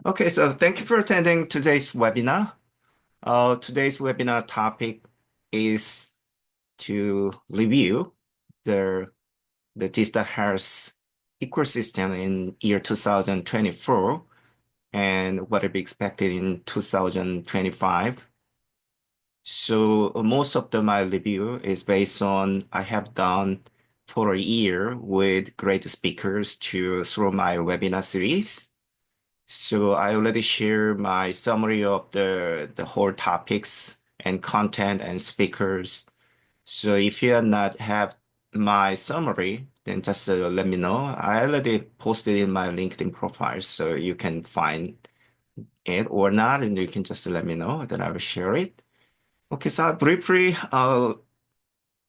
Okay, so thank you for attending today's webinar. Today's webinar topic is to review the the digital health ecosystem in year 2024 and what to be expected in 2025. So most of my review is based on I have done for a year with great speakers through my webinar series. So I already share my summary of the whole topics and content and speakers. So if you have not have my summary, then just let me know. I already posted in my LinkedIn profile, so you can find it or not, and you can just let me know, then I will share it. Okay, so I'll briefly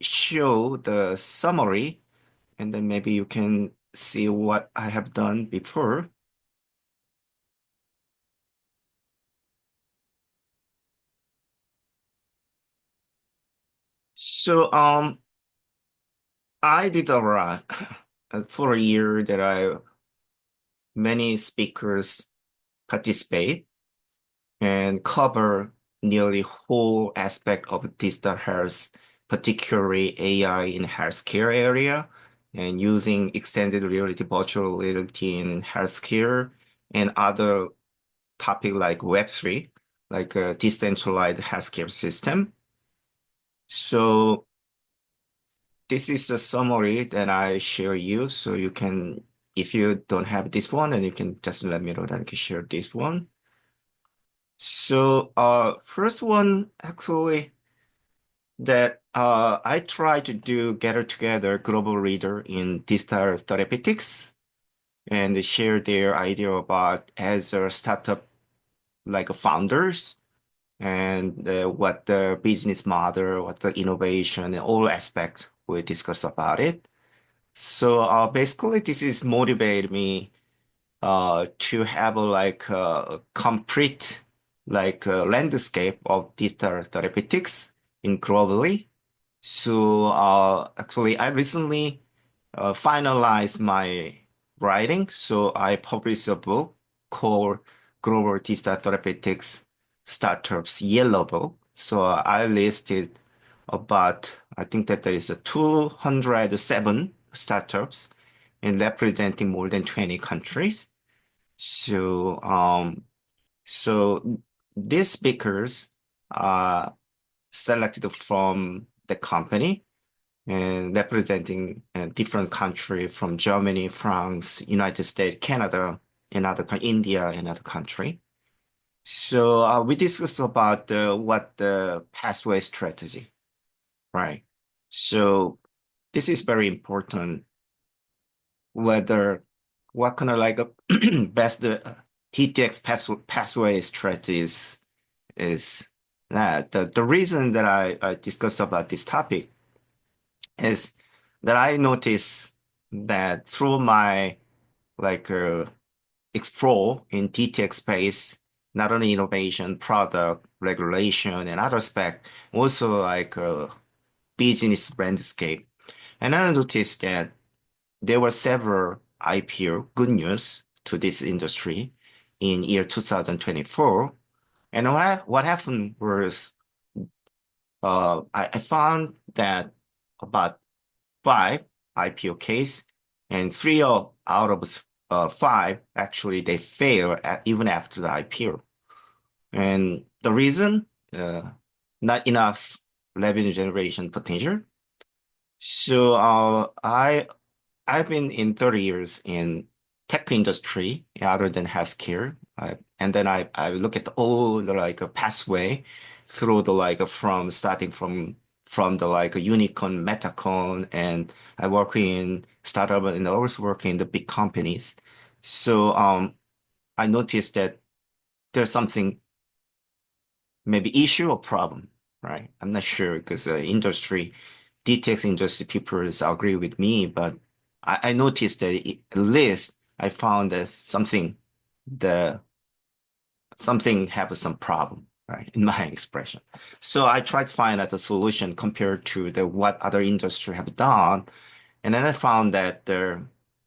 show the summary, and then maybe you can see what I have done before. So I did a lot for a year that I many speakers participate and cover nearly whole aspect of digital health, particularly AI in healthcare area, and using extended reality, virtual reality in healthcare, and other topic like Web3, like a decentralized healthcare system. So this is a summary that I share you, so you can, if you don't have this one, then you can just let me know that I can share this one. So, first one actually that I try to do gather together global leader in digital therapeutics and share their idea about as a startup like founders and what the business model, what the innovation, and all aspects we discuss about it. So basically, this is motivate me to have a complete landscape of digital therapeutics in globally. So actually, I recently finalized my writing. So I published a book called Global Digital Therapeutics Startups Yellow Book. So I listed about, I think that there is a 207 startups and representing more than 20 countries. So, so these speakers are selected from the company and representing a different country from Germany, France, United States, Canada, India, and other country. So we discussed about what the pathway strategy, right? So this is very important. Whether what kind of like a best TTX pathway strategies is that the reason that I discussed about this topic is that I noticed that through my like explore in DTX space, not only innovation, product, regulation, and other aspect, also like business landscape. And I noticed that there were several IPO good news to this industry in year 2024. And what happened was I found that about five IPO case, and out of five actually they fail even after the IPO. And the reason, not enough revenue generation potential. So I've been in 30 years in tech industry other than healthcare. And then I look at all the like a pathway through the like from starting from the like a unicorn, metacorn, and I work in startup and I also work in the big companies. So I noticed that there's something maybe issue or problem, right? I'm not sure because DTX industry people agree with me, but I noticed that at least I found that the something have some problem, right? In my expression. So I tried to find out a solution compared to the what other industry have done. And then I found that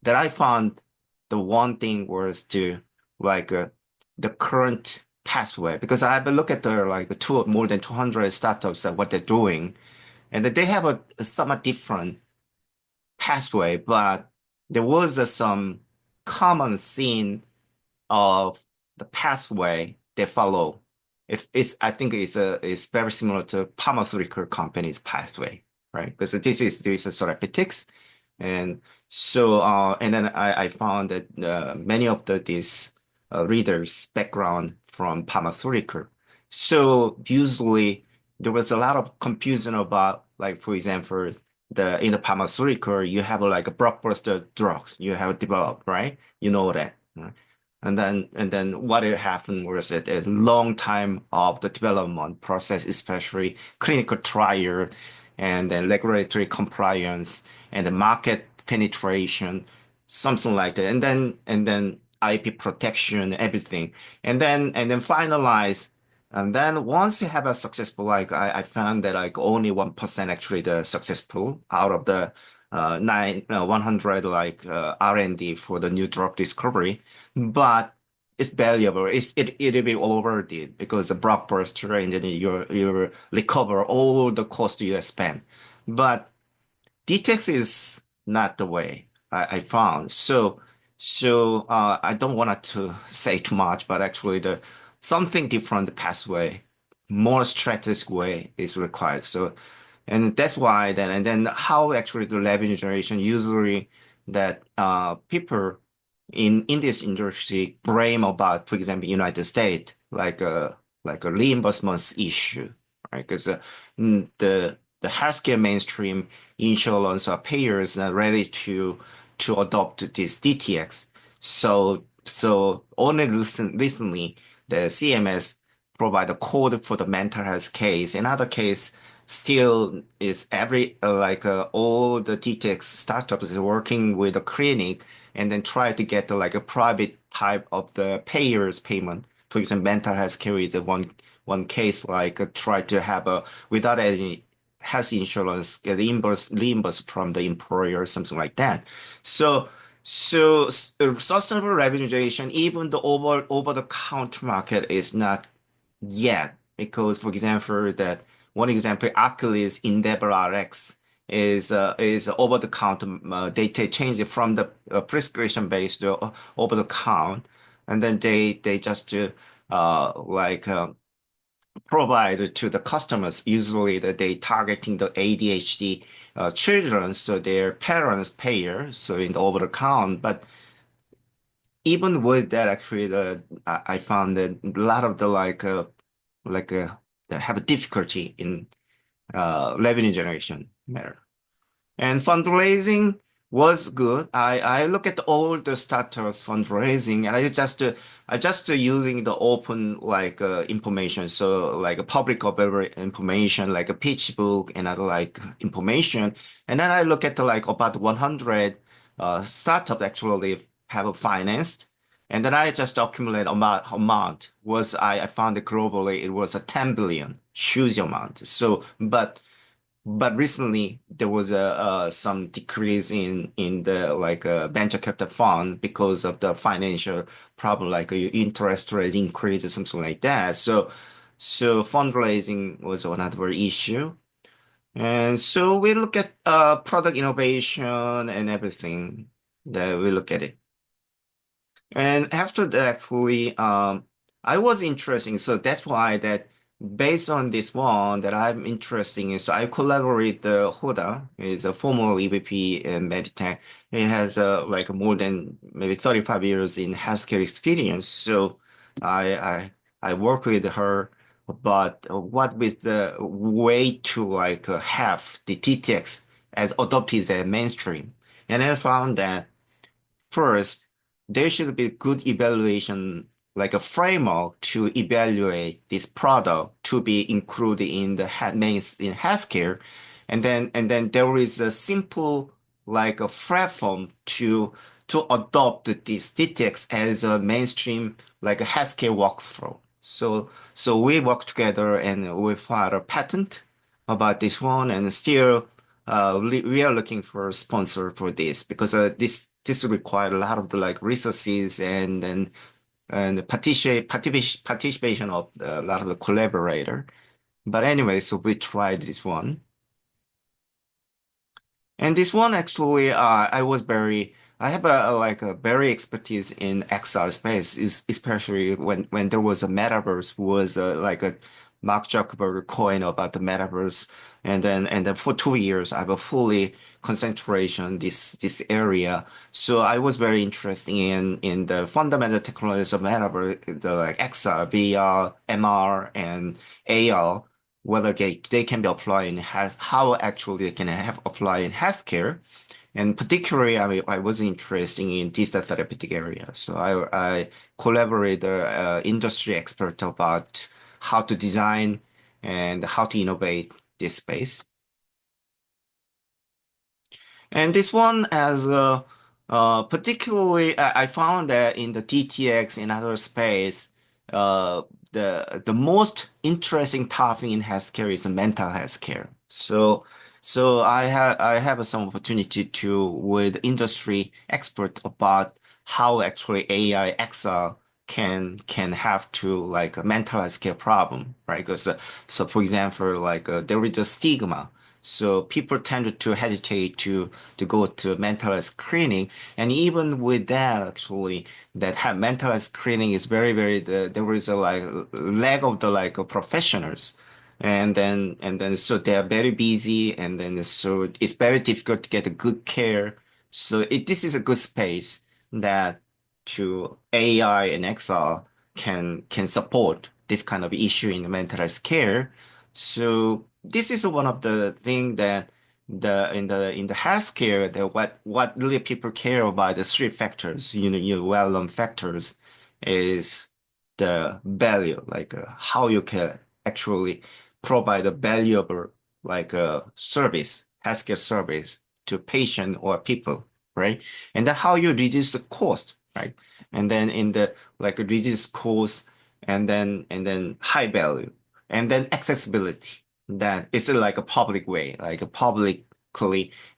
I found the one thing was to like the current pathway because I've been look at the like two more than 200 startups and what they're doing, and that they have a somewhat different pathway, but there was some common theme of the pathway they follow. I think it's very similar to pharmaceutical companies' pathway, right? Because this is therapeutics, and and then I found that many of these readers background from pharmaceutical. So usually there was a lot of confusion about, like for example, the in the pharmaceutical you have like a blockbuster drugs you have developed, right? You know that. Right? And then what had happened was that a long time of the development process, especially clinical trial and then regulatory compliance and the market penetration, something like that. And then IP protection, everything. And then finalize. And then once you have a successful, like I found that like only 1% actually the successful out of the 100 like R&D for the new drug discovery, but it's valuable. It'll be worth it because the blockbuster and then you recover all the cost you have spent. But DTEX is not the way I found. So I don't want to say too much, but actually the something different pathway, more strategic way is required. So and that's why then and then how actually the revenue generation usually that people in this industry blame about, for example, United States, like a reimbursement issue, right? Because the healthcare mainstream insurance or payers are ready to adopt this DTX. So only recently the CMS provide a code for the mental health case. In other case, still is every all the DTX startups is working with a clinic and then try to get like a private type of the payers payment. For example, mental health care is the one case like try to have a without any health insurance get reimbursed from the employer, something like that. So sustainable revenue generation, even the over the counter market is not yet because, for example, that one example, Achilles Endeavor RX is over the counter. They change it from the prescription based to over the count, and then they just like provide to the customers. Usually, that they targeting the ADHD children, so their parents payer, so in the over the count, but even with that, actually, I found that a lot of the like that have a difficulty in revenue generation matter. And fundraising was good. I look at all the startups fundraising, and I just using the open information, so like a public available information, like a pitch book and other like information. And then I look at like about 100 startup actually have a financed. And then I just accumulate amount was I found it globally it was a 10 billion huge amount. But recently there was a some decrease in the venture capital fund because of the financial problem, like interest rate increase or something like that. So fundraising was another issue. And so we look at product innovation and everything that we look at it. And after that, actually, I was interesting. So that's why that based on this one that I'm interested in, so I collaborate the Hoda, is a former EVP in Meditech. He has like more than maybe 35 years in healthcare experience. So I I I work with her, but what with the way to have the TTX as adopted as a mainstream. And I found that first, there should be good evaluation, like a framework to evaluate this product to be included in the main in healthcare, and then there is a simple like a platform to adopt this DTX as a mainstream like a healthcare workflow. So we work together and we filed a patent about this one, and still we are looking for a sponsor for this because this require a lot of the like resources and and the participation of a lot of the collaborator. But anyway, so we tried this one. And this one actually, I have like a very expertise in XR space, is especially when there was a metaverse, was like a Mark Zuckerberg coin about the metaverse, and then for 2 years I have a fully concentration this area. So I was very interested in the fundamental technologies of metaverse, the like XR, VR, MR, and AR, whether they can be applied in health, how actually they can have applied in healthcare. And particularly, I mean, I was interested in digital therapeutic area. So I collaborate industry expert about how to design and how to innovate this space. And this one as particularly, I found that in the DTX and other space, uh, the most interesting topic in healthcare is mental health care. So I have some opportunity to with industry expert about how actually AI XR can have to like a mental health care problem, right? Because so for example, like there is a stigma, so people tend to hesitate to go to mental health screening, and even with that, actually, that have mental health screening is there is a like lack of the like professionals, and then so they are very busy, and then so it's very difficult to get a good care. So this is a good space that to AI and XR can support this kind of issue in the mental health care. So this is one of the thing that the healthcare, that what really people care about, the three factors, well-known factors, is the value, like how you can actually provide a valuable like a service, healthcare service to patient or people, right? And then how you reduce the cost, right? And then in the like reduce cost, and then high value, and then accessibility. That is like a public way, like a publicly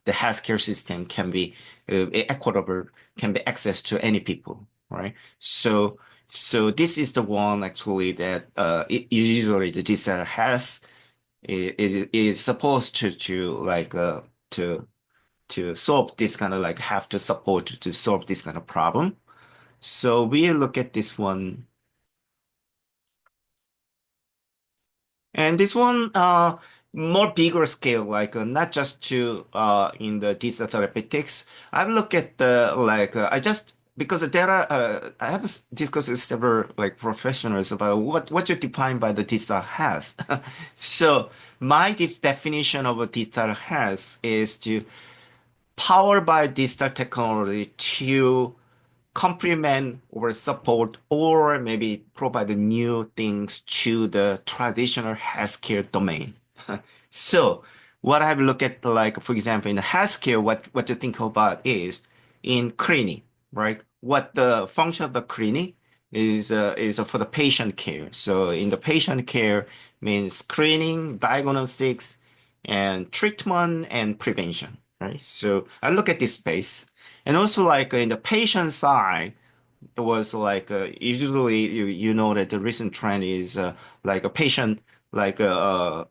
the healthcare system can be equitable, can be access to any people, right? So this is the one actually that usually the digital has it is supposed to like to to solve this kind of like have to support to solve this kind of problem. So we look at this one. And this one, more bigger scale, like not just to in the digital therapeutics. I've looked at the like I just because there are I have discussed with several like professionals about what you define by the digital health. So my definition of a digital health is to power by digital technology to complement or support or maybe provide new things to the traditional healthcare domain. So what I've looked at, like, for example, in the healthcare, what to think about is in clinic, right? What the function of the clinic is for the patient care. So in the patient care means screening, diagnostics, and treatment and prevention, right? So I look at this space. And also like in the patient side, it was like usually you know that the recent trend is like a patient like the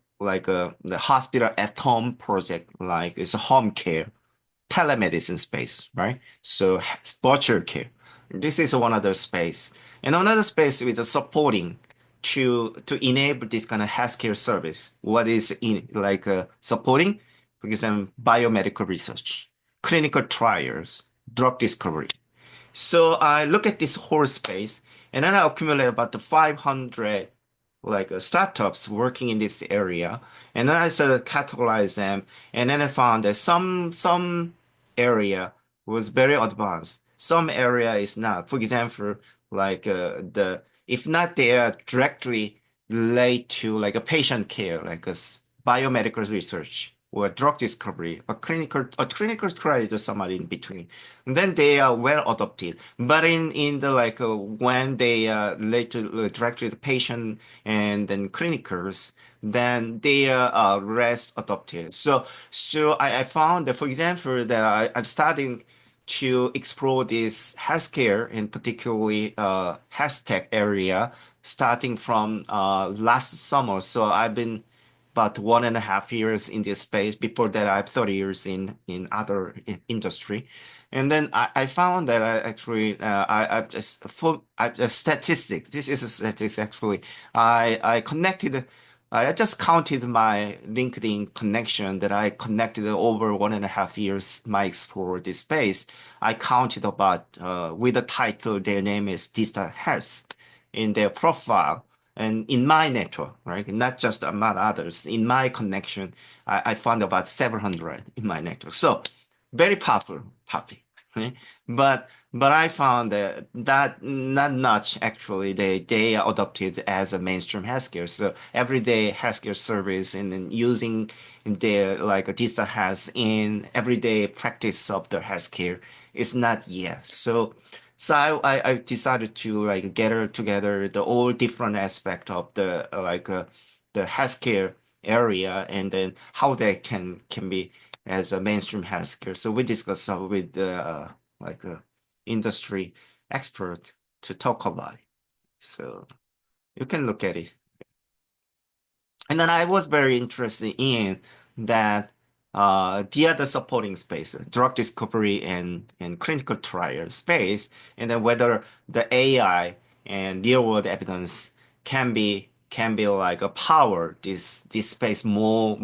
hospital at home project, like it's a home care telemedicine space, right? So virtual care. This is one other space. And another space is supporting to enable this kind of healthcare service. What is in like supporting, for example, biomedical research, clinical trials, drug discovery. So I look at this whole space, and then I accumulate about the 500 like startups working in this area, and then I started categorize them, and then I found that some area was very advanced, some area is not. For example, like the if not they are directly related to like a patient care, like biomedical research or drug discovery, a clinical trial is somewhere in between. And then they are well adopted. But in the like when they relate to directly to patient and then clinicals, then they are less adopted. So I found that, for example, that I'm starting to explore this healthcare and particularly health tech area starting from last summer. So I've been about 1.5 years in this space. Before that, I have 30 years in other industry. And then I found that I actually I just for statistics. This is a statistics actually. I connected. I just counted my LinkedIn connection that I connected over 1.5 years my explore this space. I counted about with the title their name is Digital Health in their profile and in my network, right? Not just among others. In my connection, I found about 700 in my network. So very popular topic, right? But I found that not much actually they are adopted as a mainstream healthcare. So everyday healthcare service and then using their like a digital health in everyday practice of the healthcare is not yet. So I decided to like gather together the all different aspect of the the healthcare area and then how they can be as a mainstream healthcare. So we discussed with like a industry expert to talk about it. So you can look at it. And then I was very interested in that the other supporting space, drug discovery and clinical trial space, and then whether the AI and real world evidence can be like a power this space more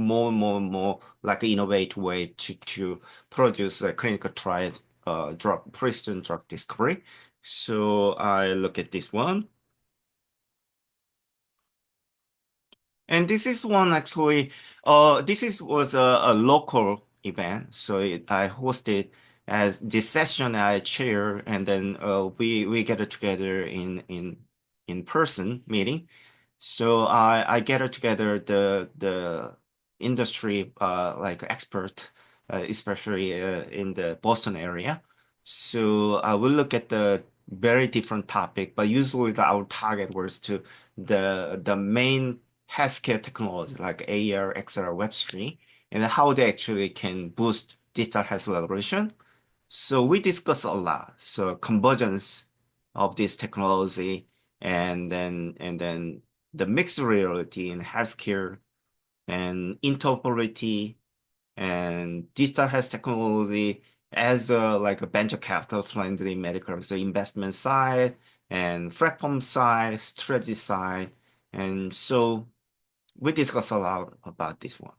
like an innovative way to produce a clinical trial drug precision drug discovery. So I look at this one. And this is one actually, this is was a local event. So I hosted as this session I chair, and then we get it together in person meeting. So I gather together the industry like expert, especially in the Boston area. So I will look at the very different topic, but usually our target was to the main healthcare technology like AR, XR, Web3, and how they actually can boost digital health collaboration. So we discuss a lot. So convergence of this technology and then the mixed reality in healthcare and interoperability and digital health technology as a like a venture capital friendly medical so investment side and platform side, strategy side. And so we discuss a lot about this one.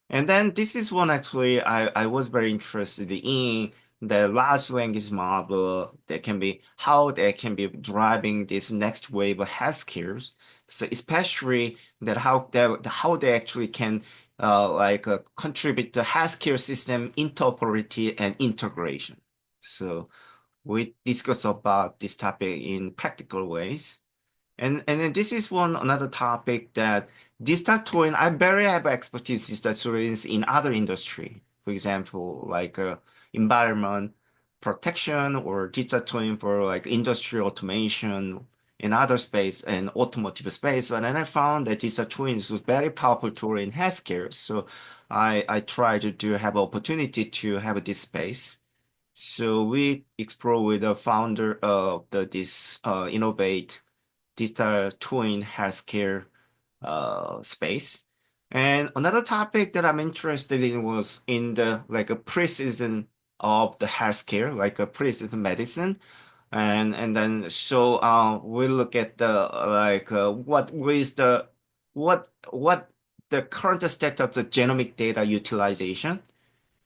And then this is one actually I was very interested in the large language model that can be how they can be driving this next wave of healthcare. So especially that how they actually can contribute to healthcare system interoperability and integration. So we discuss about this topic in practical ways. And then this is one another topic that digital twin, I barely have expertise in digital twins in other industry. For example, like environment protection or digital twin for like industry automation in other space and automotive space. And then I found that digital twins was very powerful tool in healthcare. So I tried to have opportunity to have this space. So we explore with the founder of this innovate digital twin healthcare space. And another topic that I'm interested in was in the like a precision of the healthcare, like a precision medicine. And then so we look at the what the current state of the genomic data utilization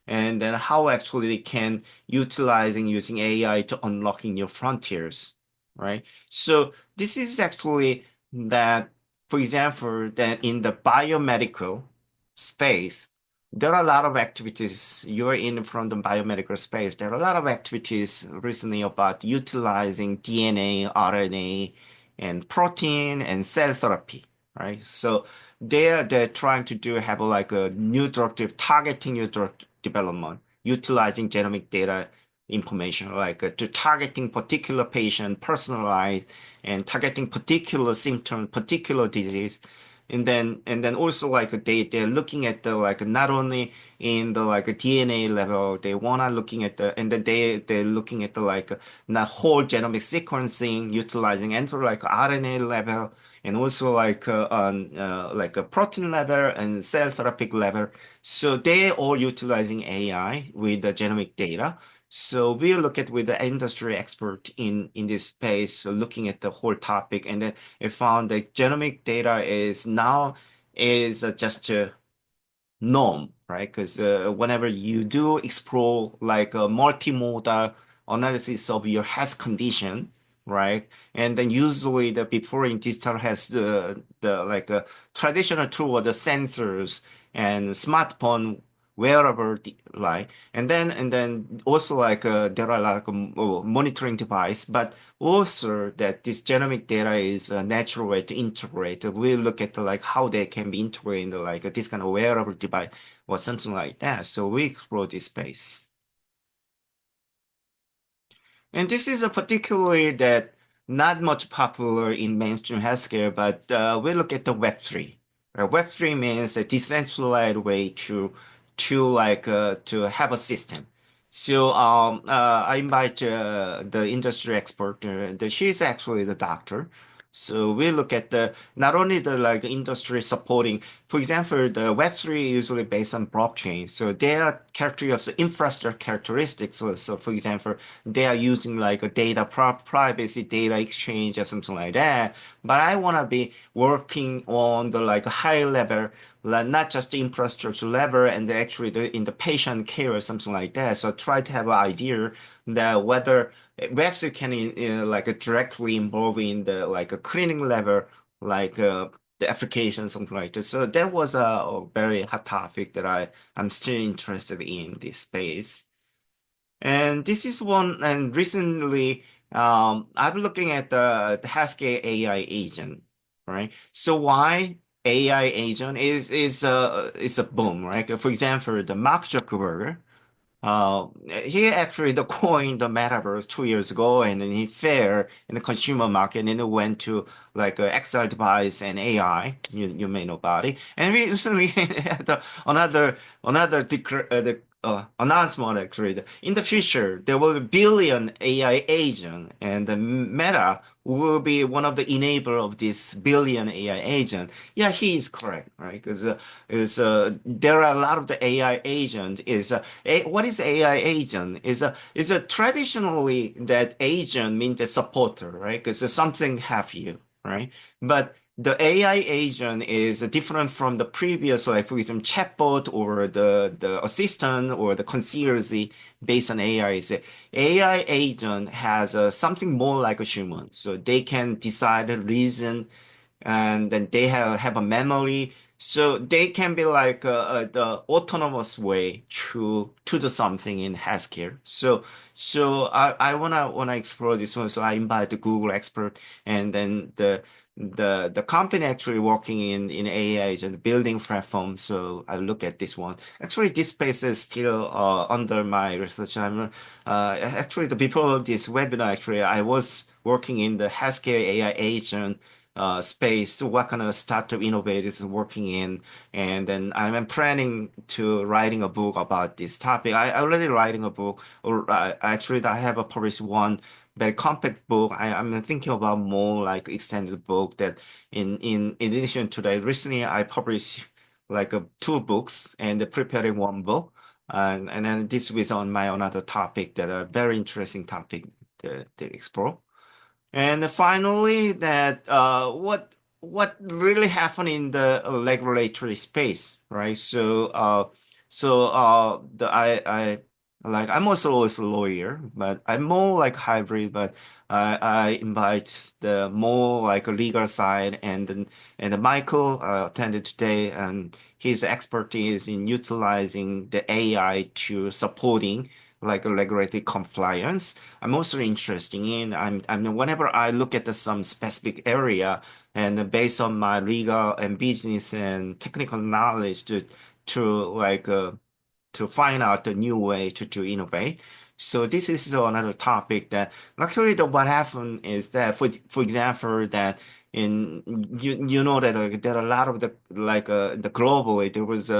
and then how actually they can utilizing using AI to unlocking new frontiers, right? So this is actually that, for example, that in the biomedical space, there are a lot of activities. You're in from the biomedical space. There are a lot of activities recently about utilizing DNA, RNA, and protein and cell therapy, right? So they're trying to do have like a new drug targeting new drug development, utilizing genomic data information, like to targeting particular patient, personalized, and targeting particular symptom, particular disease. and then also like they're looking at the like not only in the like DNA level, they wanna looking at the and then they're looking at the like not whole genomic sequencing utilizing and for like RNA level and also like on like a protein level and cell therapeutic level. So they all utilizing AI with the genomic data. So we look at with the industry expert in this space, so looking at the whole topic, and then it found that genomic data is now is just a norm, right? Because whenever you do explore like a multimodal analysis of your health condition, right? And then usually the before in digital has the like a traditional tool or the sensors and smartphone wearable like and then also like there are like monitoring device, but also that this genomic data is a natural way to integrate. We look at like how they can be integrated in like this kind of wearable device or something like that. So we explore this space. And this is a particularly that not much popular in mainstream healthcare, but we look at the Web3. Web3 means a decentralized way to have a system. So I invite the industry expert. She's actually the doctor. So we look at the not only the like industry supporting, for example, the Web3 is usually based on blockchain. So there are characteristics of infrastructure characteristics. So for example, they are using like a data privacy, data exchange or something like that. But I want to be working on the like high level, like not just the infrastructure level and actually in the patient care or something like that. So try to have an idea that whether website can like directly involve in the like a cleaning level, like the application, something like that. So that was a very hot topic that I'm still interested in this space. And this is one, and recently, I'm looking at the healthcare AI agent, right? So why AI agent is a boom, right? For example, the Mark Zuckerberg, he actually the coined the metaverse 2 years ago, and then he fair in the consumer market, and then it went to like XR device and AI. You may know about it. And we recently had another announcement actually. In the future, there will be billion AI agent, and the Meta will be one of the enabler of this billion AI agent. Yeah, he is correct, right? Because there are a lot of the AI agent is what is AI agent? Is a traditionally that agent means a supporter, right? Because something have you, right? But the AI agent is different from the previous, like for example, chatbot or the assistant or the concierge based on AI. Is AI agent has something more like a human, so they can decide, reason, and then they have a memory, so they can be like the autonomous way to do something in healthcare. So I wanna explore this one. So I invite the Google expert, and then the company actually working in AI is a building platform. So I look at this one. Actually, this space is still under my research. Actually the before this webinar, actually I was working in the healthcare AI agent space, what kind of startup innovators working in, and then I'm planning to writing a book about this topic. I already writing a book, or actually I have a published one very compact book. I'm thinking about more like extended book that in addition to that, recently I published like two books and preparing one book. And then this was on my another topic that are very interesting topic to explore. And finally, that what really happened in the regulatory space, right? The I like I'm also a lawyer, but I'm more like hybrid. But I invite the more like a legal side, and Michael attended today, and his expertise in utilizing the AI to supporting like a regulatory compliance. I'm also interested in. Whenever I look at some specific area, and based on my legal and business and technical knowledge to like to find out a new way to innovate. So this is another topic that actually what happened is that for example that in you know that there are a lot of the globally there was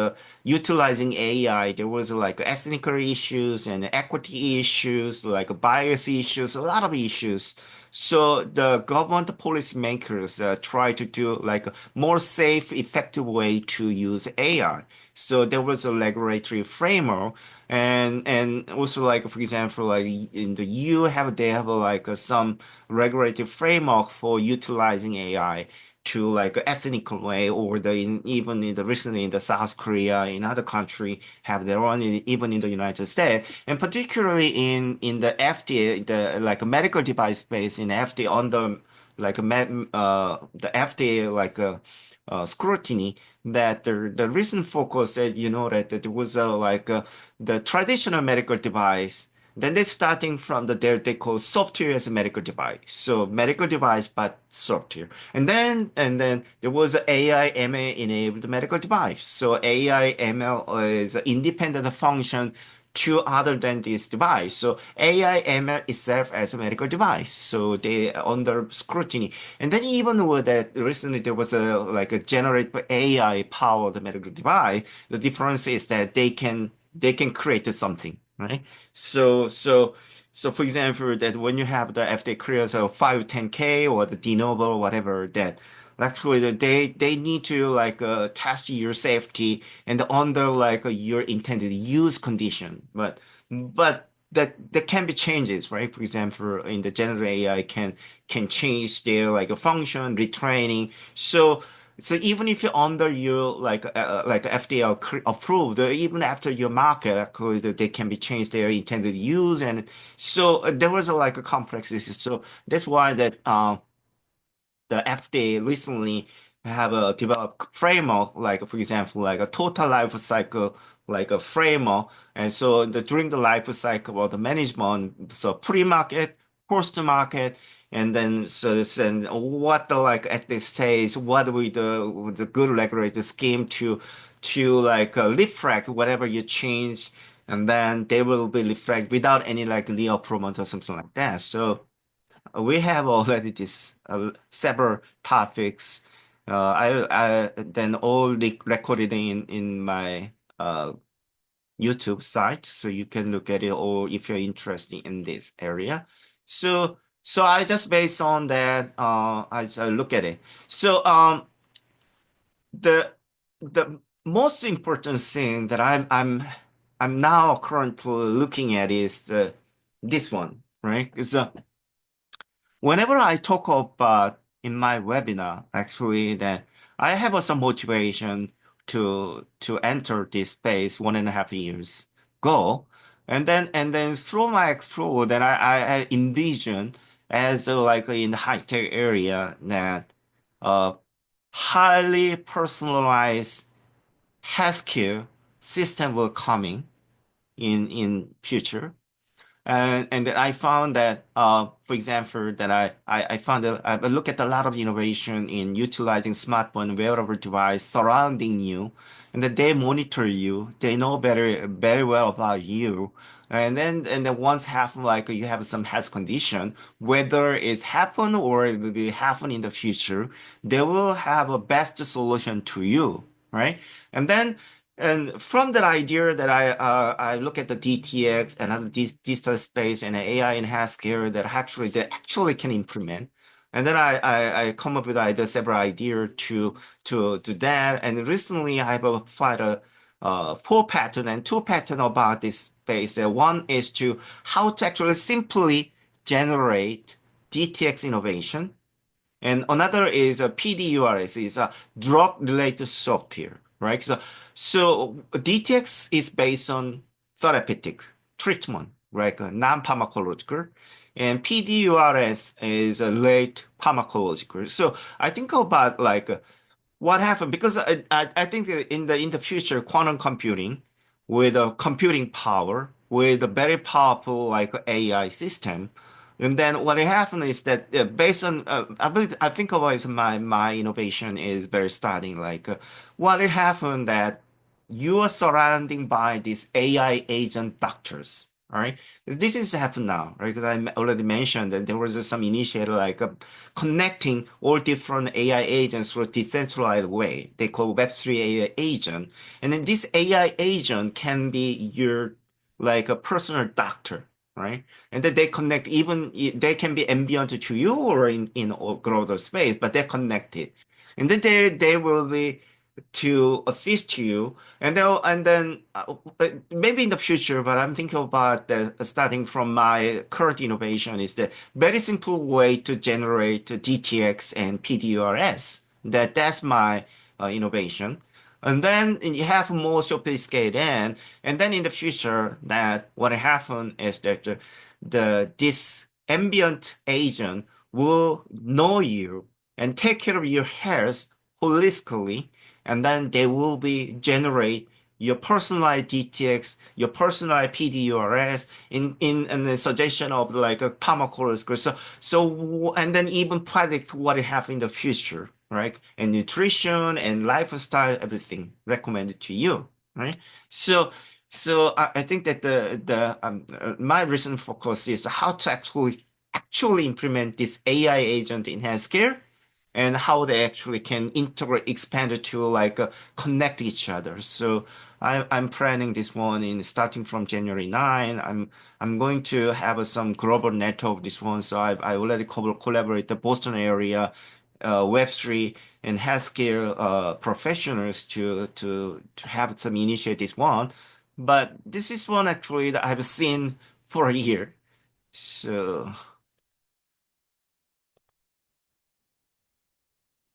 utilizing AI. There was like ethnic issues and equity issues, like bias issues, a lot of issues. So the government policymakers try to do like a more safe, effective way to use AI. So there was a regulatory framework, and also like for example, like in the EU have they have like some regulatory framework for utilizing AI to like ethical way, or even in the recently in the South Korea, in other country have their own, even in the United States, and particularly in the FDA, the like medical device space in FDA under like the FDA scrutiny, that the recent focus that that there was the traditional medical device. Then they're starting from they call software as a medical device. So medical device, but software. And then there was a AI ML enabled medical device. So AI ML is an independent function to other than this device. So AI ML itself as a medical device. So they are under scrutiny. And then even with that, recently there was a generative AI powered medical device. The difference is that they can create something, right? So, so, so for example, that when you have the FDA clearance of 510(k) or the de novo or whatever, that actually they need to test your safety and under your intended use condition. But that can be changes, right? For example, in the generative AI can change their function, retraining. So even if you're under your FDA approved, even after your market, actually, they can be changed their intended use, and so there was a complex issue. So that's why that the FDA recently have a developed framework, like for example, like a total life cycle, like a framework. And so during the life cycle of the management, so pre-market, post-market, and then and what the at this stage, what we the good regulator scheme to reflect whatever you change, and then they will be reflect without any real promote or something like that. So we have already this several topics. I then all recorded in my YouTube site, so you can look at it, or if you're interested in this area. So I just based on that, I look at it. So the the most important thing that I'm now currently looking at is this one, right? Because whenever I talk about in my webinar, actually, that I have some motivation to enter this space 1.5 years ago, and then through my explore, then I envision as in the high tech area that uh highly personalized healthcare system will coming in future. And then I found that, for example, that I found that I look at a lot of innovation in utilizing smartphone wearable device surrounding you, and that they monitor you, they know very well about you, and then once happen you have some health condition, whether it's happen or it will be happen in the future, they will have a best solution to you, right? And then and from that idea that I look at the DTX and other digital space and AI in healthcare that actually can implement, and then I come up with several ideas to that. And recently I have filed four patent and two patent about this space. One is to how to actually simply generate DTX innovation, and another is a PDURS, is a drug-related software, right? So DTX is based on therapeutic treatment, right? Non-pharmacological. And PDURS is a late pharmacological. So I think about what happened, because I think that in the future, quantum computing with a computing power, with a very powerful AI system, and then what happened is that based on I think about is my innovation is very starting what happened that you are surrounding by these AI agent doctors, All right. This is happening now, right? Because already mentioned that there was some initiative like connecting all different AI agents through a decentralized way. They call Web3 AI agent. And then this AI agent can be your like a personal doctor, right? And then they connect even they can be ambient to you or in a global space, but they're connected. And then they will be to assist you and then maybe in the future, but I'm thinking about starting from my current innovation is the very simple way to generate DTX and PDURS. That's my innovation. And then you have more sophisticated and then in the future that what happen is that this ambient agent will know you and take care of your health holistically, and then they will be generate your personalized DTX, your personalized PDURS in the suggestion of like a pharmacological. So and then even predict what you have in the future, right? And nutrition and lifestyle, everything recommended to you, right? So I think that the my recent focus is how to actually implement this AI agent in healthcare and how they actually can integrate, expand it to like connect each other. So I'm planning this one in starting from January 9. I'm going to have some global network this one. So I already collaborate the Boston area Web3 and healthcare professionals to have some initiatives one. But this is one actually that I've seen for a year. So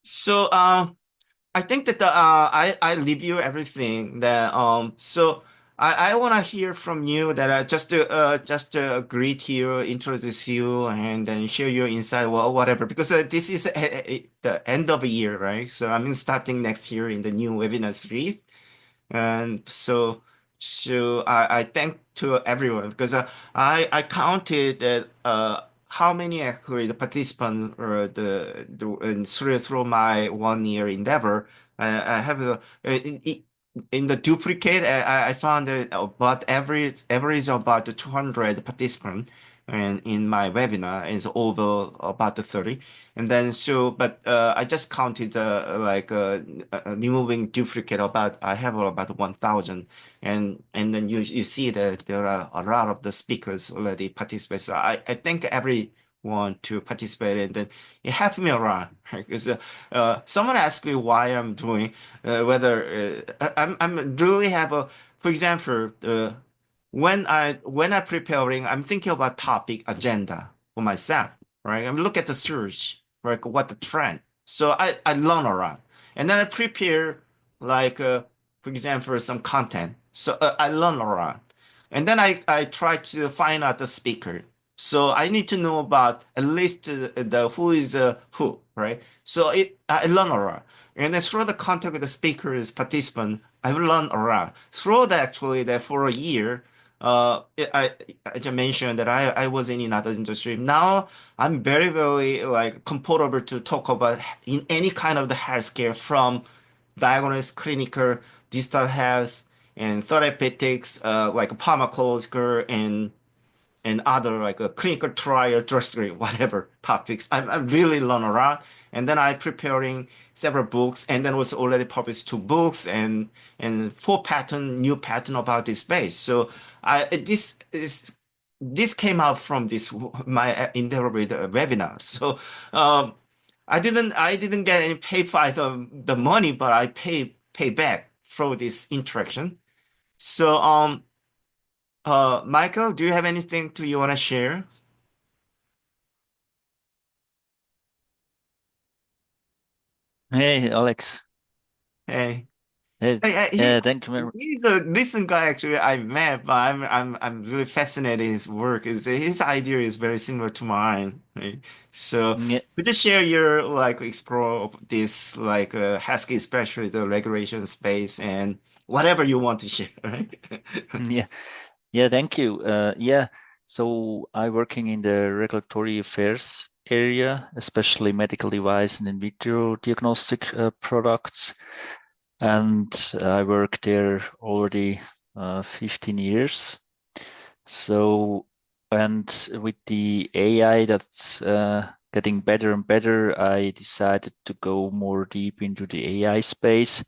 so I think that I leave you everything that I want to hear from you that just to greet you, introduce you, and then share your insight, well, whatever, because this is the end of the year, right? So I'm starting next year in the new webinar series. And so I thank to everyone because I counted that how many actually the participants or and through my 1 year endeavor. I have in the duplicate. I found that about average about 200 participants. And in my webinar is over about the 30. And then but I just counted removing duplicate about I have about 1,000, and then you see that there are a lot of the speakers already participate. So I thank everyone to participate, and then it helped me around, right? Because someone asked me why I'm doing whether I'm really have a for example when I preparing, I'm thinking about topic agenda for myself, right? I'm look at the search, right? What the trend. So I learn around, and then I prepare like for example some content. So I learn around, and then I try to find out the speaker. So I need to know about at least the who is who, right? So I learn around, and then through the contact with the speakers, participant, I learn around. Through that actually that for a year. I just mentioned that I was in another industry. Now I'm very like comfortable to talk about in any kind of the healthcare from diagnosis, clinical, digital health, and therapeutics, like pharmacological and other like a clinical trial, drug screen, whatever topics. I'm really learn around. And then I preparing several books and then was already published 2 books and 4 new patent about this space. So this came out from this my endeavor with webinar. So um, I didn't get any pay for the money, but I pay back for this interaction. So Michael, do you have anything to you want to share? Hey, Alex. Hey, Hey, he thank you very he's a recent guy actually I met, but I'm really fascinated his work. His idea is very similar to mine. Right? So yeah, could you share your like explore this like Husky, especially the regulation space and whatever you want to share, right? yeah, yeah, thank you. Yeah, so I working in the regulatory affairs area, especially medical device and in vitro diagnostic products. And I work there already 15 years. So, and with the AI that's getting better and better, I decided to go more deep into the AI space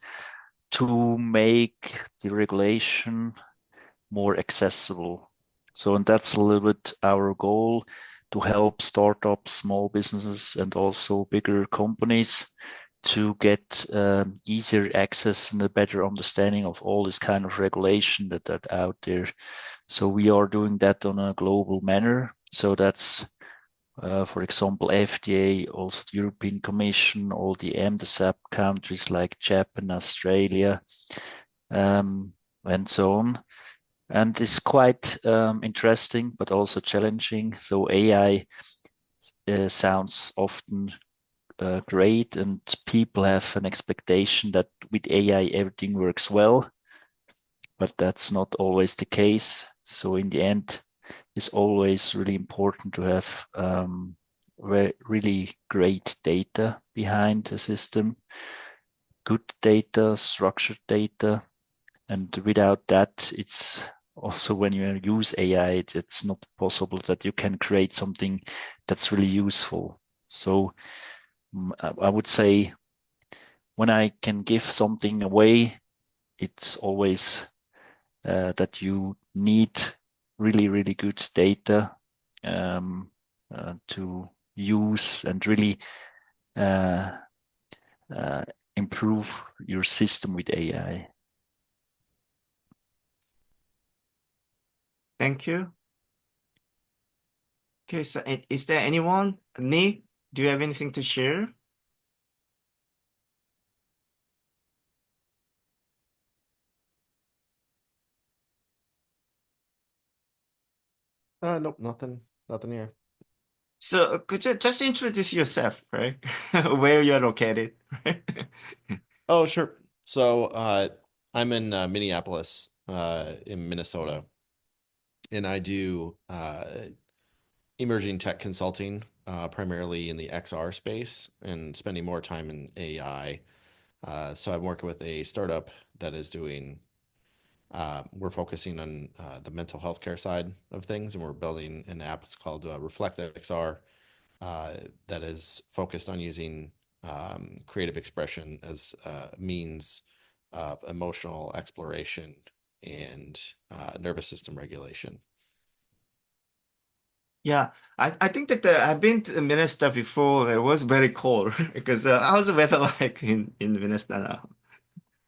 to make the regulation more accessible. So, and that's a little bit our goal to help startups, small businesses, and also bigger companies to get easier access and a better understanding of all this kind of regulation that out there. So we are doing that on a global manner. So that's, for example, FDA, also the European Commission, all the MDSAP countries like Japan, Australia, um, and so on. And it's quite interesting, but also challenging. So AI sounds often great, and people have an expectation that with AI everything works well, but that's not always the case. So in the end, it's always really important to have really great data behind the system, good data, structured data, and without that, it's also when you use AI, it's not possible that you can create something that's really useful. So I would say when I can give something away, it's always that you need really, really good data to use and really uh, uh, improve your system with AI. Thank you. Okay, so is there anyone? Nick, do you have anything to share? Nope, nothing here. So could you just introduce yourself, right? Where you're located, right? Oh, sure. So, I'm in Minneapolis, in Minnesota, and I do emerging tech consulting, primarily in the XR space, and spending more time in AI. So I'm working with a startup that is doing. We're focusing on the mental health care side of things, and we're building an app. It's called Reflect XR, uh, that is focused on using creative expression as a means of emotional exploration and nervous system regulation. Yeah, I think that I've been to Minnesota before. It was very cold because how's the weather like in Minnesota now?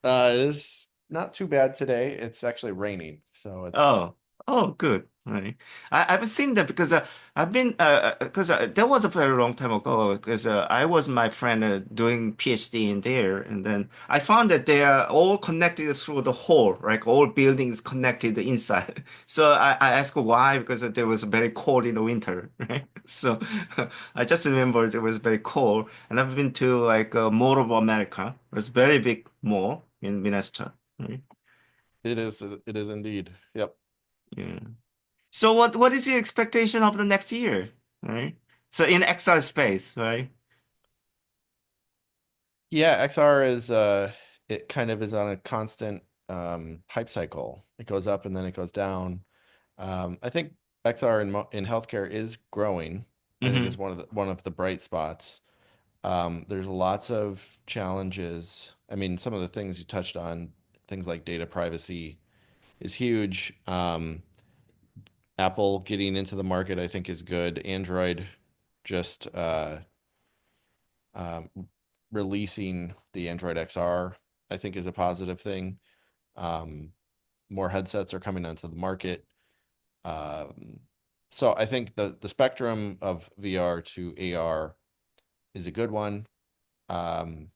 It is not too bad today. It's actually raining, so it's Oh, oh, good. Right. I've seen that because I've been because that was a very long time ago because I was my friend doing PhD in there, and then I found that they are all connected through the hall, right? All buildings connected inside. So I asked why because there was very cold in the winter, right? So I just remembered it was very cold, and I've been to like Mall of America. It's very big mall in Minnesota. Right? it is indeed. Yep. Yeah. So what is your expectation of the next year, right? So in XR space, right? Yeah, XR is it kind of is on a constant hype cycle. It goes up and then it goes down. I think XR in healthcare is growing. I think is Hmm. one of the bright spots. There's lots of challenges. I mean, some of the things you touched on, things like data privacy is huge. Apple getting into the market, I think, is good. Android just um, releasing the Android XR, I think, is a positive thing. Um, More headsets are coming onto the market. Um, so I think the spectrum of VR to AR is a good one. Um,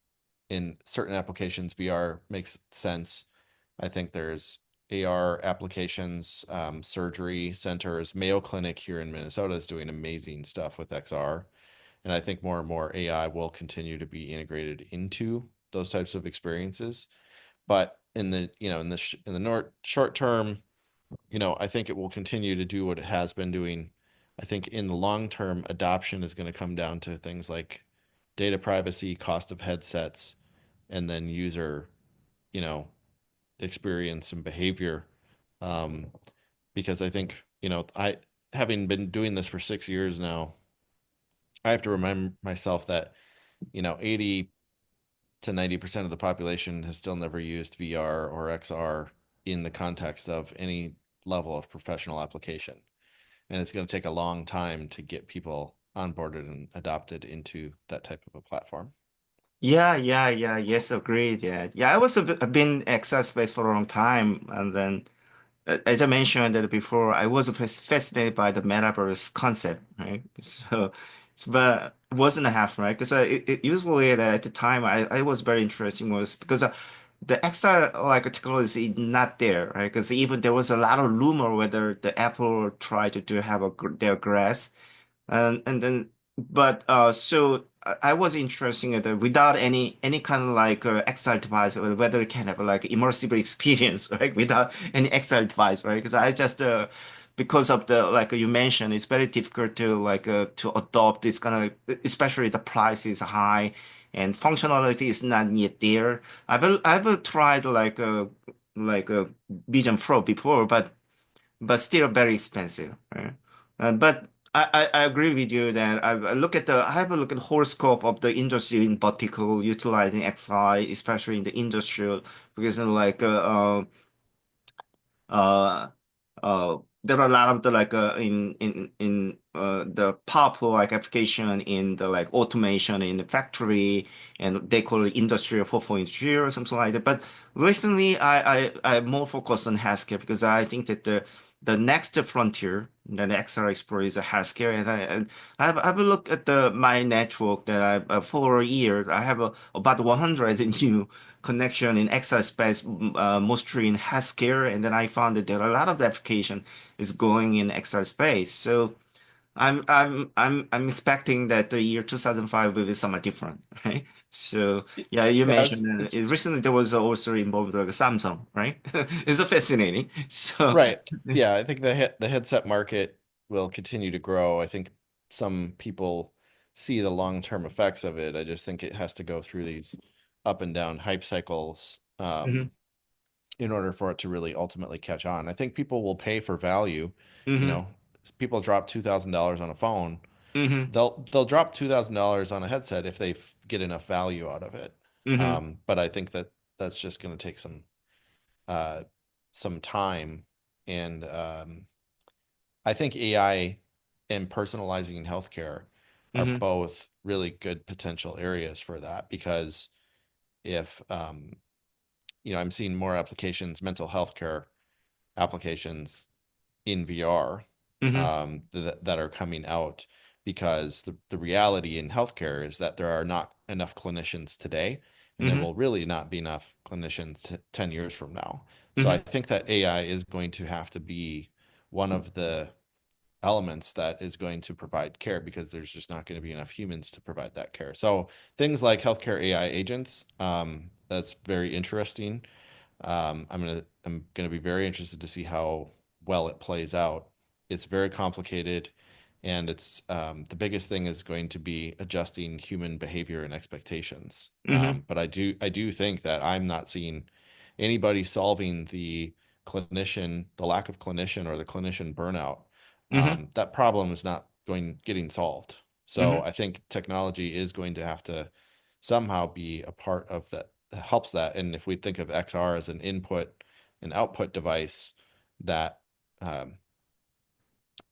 in certain applications, VR makes sense. I think there's AR applications, surgery centers. Mayo Clinic here in Minnesota is doing amazing stuff with XR. And I think more and more AI will continue to be integrated into those types of experiences. But in the, in the short term, I think it will continue to do what it has been doing. I think in the long term, adoption is going to come down to things like data privacy, cost of headsets, and then user, you know, experience and behavior. Um, because I think, I having been doing this for 6 years now, I have to remind myself that, 80 to 90% of the population has still never used VR or XR in the context of any level of professional application. And it's going to take a long time to get people onboarded and adopted into that type of a platform. Yeah. Yes, agreed. Yeah. I've been exercise space for a long time, and then as I mentioned that before, I was fascinated by the metaverse concept, right? But it wasn't a half, right? Because usually at the time I was very interesting was because the extra like technology is not there, right? Because even there was a lot of rumor whether the Apple tried to have their grass. And then, but so I was interested in that without any kind of like external device, or whether it can have like immersive experience, right? Without any external device, right? Because I just because of the like you mentioned, it's very difficult to adopt this kind of, especially the price is high and functionality is not yet there. I've tried like a Vision Pro before, but still very expensive, right? But I agree with you that I have a look at the whole scope of the industry in particular utilizing XI, especially in the industrial, because uh, there are a lot of the like in the powerful like application in the like automation in the factory, and they call it industrial 4.0 or something like that. But recently, I'm more focused on healthcare because I think that the next frontier, the next explorer is a healthcare, and I've looked at my network that I for a year I have about 100 new connection in Excel space, mostly in healthcare, and then I found that there are a lot of the application is going in Excel space. So I'm expecting that the year 2005 will be somewhat different, right? So yeah, you Yeah, mentioned that it's recently there was also involved like Samsung, right? It's a fascinating. So right. Yeah, I think the headset market will continue to grow. I think some people see the long-term effects of it. I just think it has to go through these up and down hype cycles hmm in order for it to really ultimately catch on. I think people will pay for value. You hmm know, people drop $2,000 on a phone. hmm They'll drop $2,000 on a headset if they get enough value out of it. hmm But I think that that's just going to take uh, some time, and I think AI and personalizing in healthcare are hmm both really good potential areas for that because if I'm seeing more applications, mental health care applications in VR hmm that are coming out because the reality in healthcare is that there are not enough clinicians today, and there hmm will really not be enough clinicians 10 years from now. So I hmm think that AI is going to have to be one of the elements that is going to provide care because there's just not going to be enough humans to provide that care. So things like healthcare AI agents, that's very interesting. I'm gonna be very interested to see how well it plays out. It's very complicated, and it's the biggest thing is going to be adjusting human behavior and expectations. hmm But I do think that I'm not seeing anybody solving the lack of clinician or the clinician burnout. hmm That problem is not getting solved. So hmm I think technology is going to have to somehow be a part of that helps that. And if we think of XR as an input and output device that um,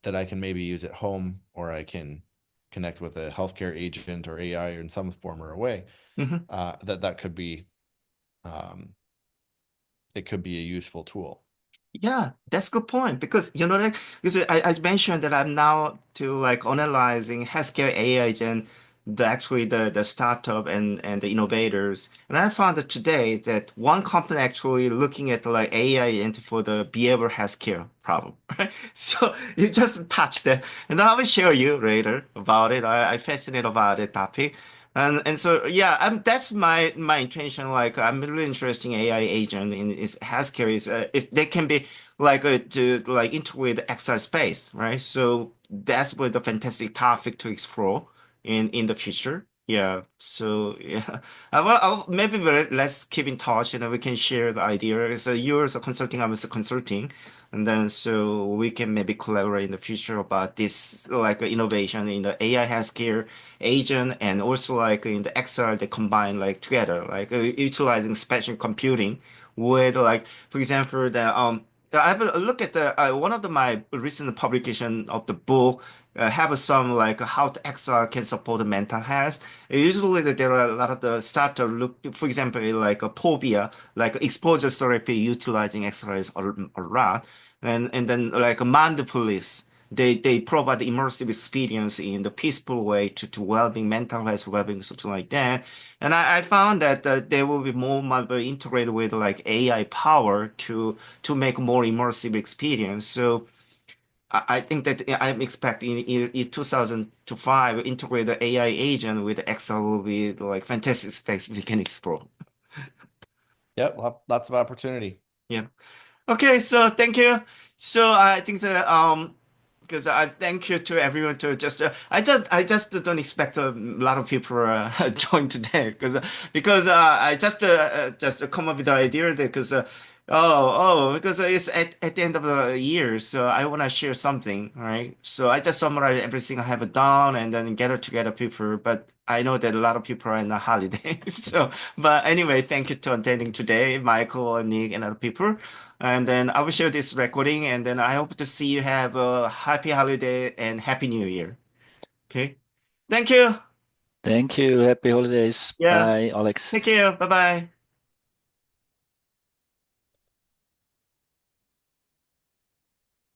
that I can maybe use at home, or I can connect with a healthcare agent or AI in some form or a way, hmm that could be um, it could be a useful tool. Yeah, that's a good point because like because I mentioned that I'm now to like analyzing healthcare AI and the startup and the innovators, and I found that today that one company actually looking at like AI and for the behavioral healthcare problem, right? So you just touched that, and I will share you later about it. I fascinated about the topic. And so yeah, that's my intention. Like I'm really interested in AI agent in is healthcare is they can be like to like integrate the extra space, right? So that's what the fantastic topic to explore in the future. Yeah. So yeah, maybe let's keep in touch, and we can share the idea. So you're a consulting, I'm a consulting, and then so we can maybe collaborate in the future about this like innovation in the AI healthcare agent, and also like in the XR they combine like together, like utilizing spatial computing with like, for example, the I have a look at the one of my recent publication of the book. Have some like how the XR can support the mental health. Usually there are a lot of the starter look, for example, like a phobia, like exposure therapy utilizing exercise a lot. And then like mindfulness, they provide immersive experience in the peaceful way to well-being, mental health, well-being, something like that. And I found that they will be more integrated with like AI power to make more immersive experience. So I think that I'm expecting in 2005 integrate the AI agent with Excel will be like fantastic space we can explore. Yep, lots of opportunity. Yeah. Okay, so thank you. So I think that because I thank you to everyone to just I just don't expect a lot of people join today because I just come up with the idea that because because it's at the end of the year, so I want to share something, right? So I just summarize everything I have done and then gather together people, but I know that a lot of people are in the holidays. So but anyway, thank you to attending today, Michael, Nick, and other people. And then I will share this recording, and then I hope to see you have a happy holiday and happy new year. Okay. Thank you. Thank you. Happy holidays. Yeah. Bye, Alex. Take care. Bye bye.